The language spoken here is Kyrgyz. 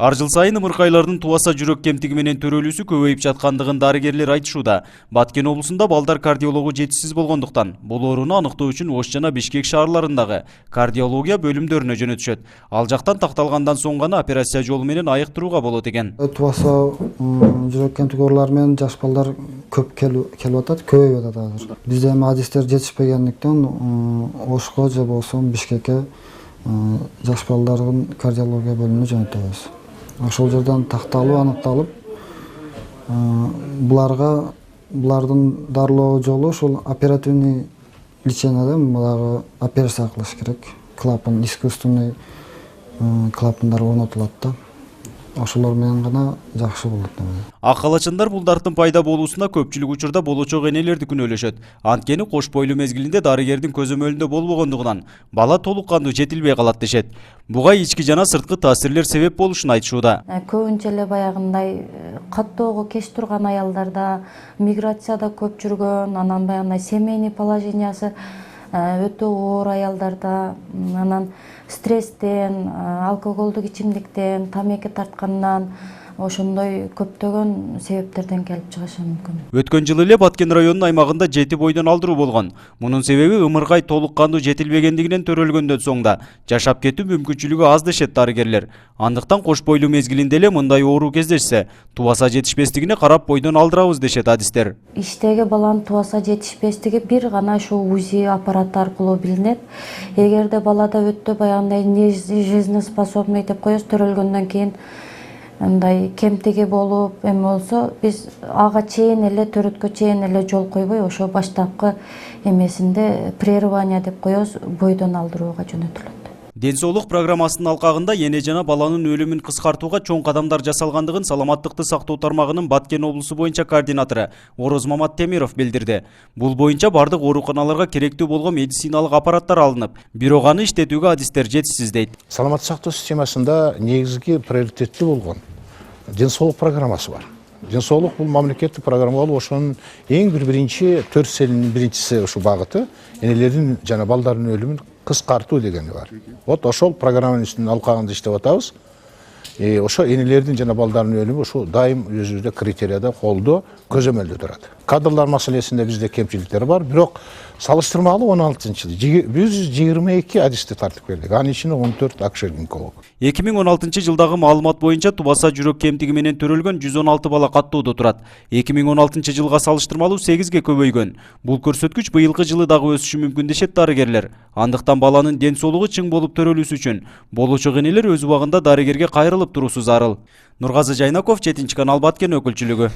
Ар жыл сайын ымыркайлардын туаса жүрөк кемтиги менен төрөлүүсү көбөйүп жаткандыгын дарыгерлер айтышууда. Баткен облусунда балдар кардиологу жетишсиз болгондуктан бул ооруну аныктоо үчүн Ош жана Бишкек шаарларындагы кардиология бөлүмдөрүнө жөнөтүшөт. Ал жактан такталгандан соң гана операция жолу менен айыктырууга болот экен. Туаса жүрөк кемтиги оорулары менен жаш балдар көп келип атат, көбөйүп атат азыр. Бизде эми адистер жетишпегендиктен Ошко же болбосо Бишкекке жаш балдардын кардиология бөлүмүнө жөнөтөбүз. Ошол жерден такталып, аныкталып, булардын дарылоо жолу ушул оперативный лечениеде булагы операция кылыш керек. Клапан, искусственный клапандар орнотулат да. Ошолор менен гана жакшы болот. Ак калачандар бул дарттын пайда болуусуна көпчүлүк учурда болочок энелерди күнөөлөшөт. Анткени кош бойлуу мезгилинде дарыгердин көзөмөлүндө болбогондугунан бала толук кандуу жетилбей калат дешет. Буга ички жана сырткы таасирлер себеп болушун айтышууда. Көбүнчө эле баягындай каттоого кеч турган аялдарда, миграцияда көп жүргөн, анан баягындай семейный положениясы өтө оор аялдарда, анан стресстен, алкоголдук ичимдиктен, тамеки тарткандан, ошондой көптөгөн себептерден келип чыгышы мүмкүн. Өткөн жылы эле Баткен районунун аймагында 7 бойдон алдыруу болгон. Мунун себеби ымыркай толук кандуу жетилбегендигинен төрөлгөндөн соң да жашап кетүү мүмкүнчүлүгү аз дешет дарыгерлер. Андыктан кош бойлуу мезгилинде эле мындай оору кездешсе, тубаса жетишпестигине карап бойдон алдырабыз дешет адистер. Иштеги баланын тубаса жетишпестиги бир гана ушул УЗИ аппараты аркылуу билинет. Эгерде балада өтө баягындай жизнеспособный деп коебуз, төрөлгөндөн кийин андай кемтиги болуп эме болсо, биз ага чейин эле төрөткө чейин эле жол койбой, ошо баштапкы эмесинде прерывание деп коебуз, бойдон алдырууга жөнөтүлөт. Ден соолук программасынын алкагында эне жана баланын өлүмүн кыскартууга чоң кадамдар жасалгандыгын саламаттыкты сактоо тармагынын Баткен облусу боюнча координатору Ороз Маматтемиров билдирди. Бул боюнча бардык ооруканаларга керектүү болгон медициналык аппараттар алынып, бирок аны иштетүүгө адистер жетишсиз дейт. Саламаттык сактоо системасында негизги приоритеттүү болгон ден соолук программасы бар. Ден соолук бул мамлекеттик программа болуп, ошонун эң биринчи 4 целинин биринчиси ушул багыты энелердин жана балдардын өлүмүн кыскартуу дегени бар. Вот ошол программанын үстүнүн алкагында иштеп атабыз. Ошо энелердин жана балдардын өлүмү ошо дайым өзүбүздө критерияда колдо көзөмөлдө турат. Кадрлар маселесинде бизде кемчиликтер бар, бирок салыштырмалуу 16-жылы 122 адисти тартып бердик. Анын ичинде 14 акушер-гинеколог. 2016 жылдагы маалымат боюнча тубаса жүрөк кемтиги менен төрөлгөн 116 бала каттоодо турат. 2016 жылга салыштырмалуу 8ге көбөйгөн. Бул көрсөткүч быйылкы жылы дагы өсүшү мүмкүн дешет дарыгерлер. Андыктан баланын ден соолугу чың болуп төрөлүүсү үчүн болочок энелер өз убагында дарыгерге кайрылып туруусу зарыл. Нургазы Жайнаков, 7 канал, Баткен өкүлчүлүгү.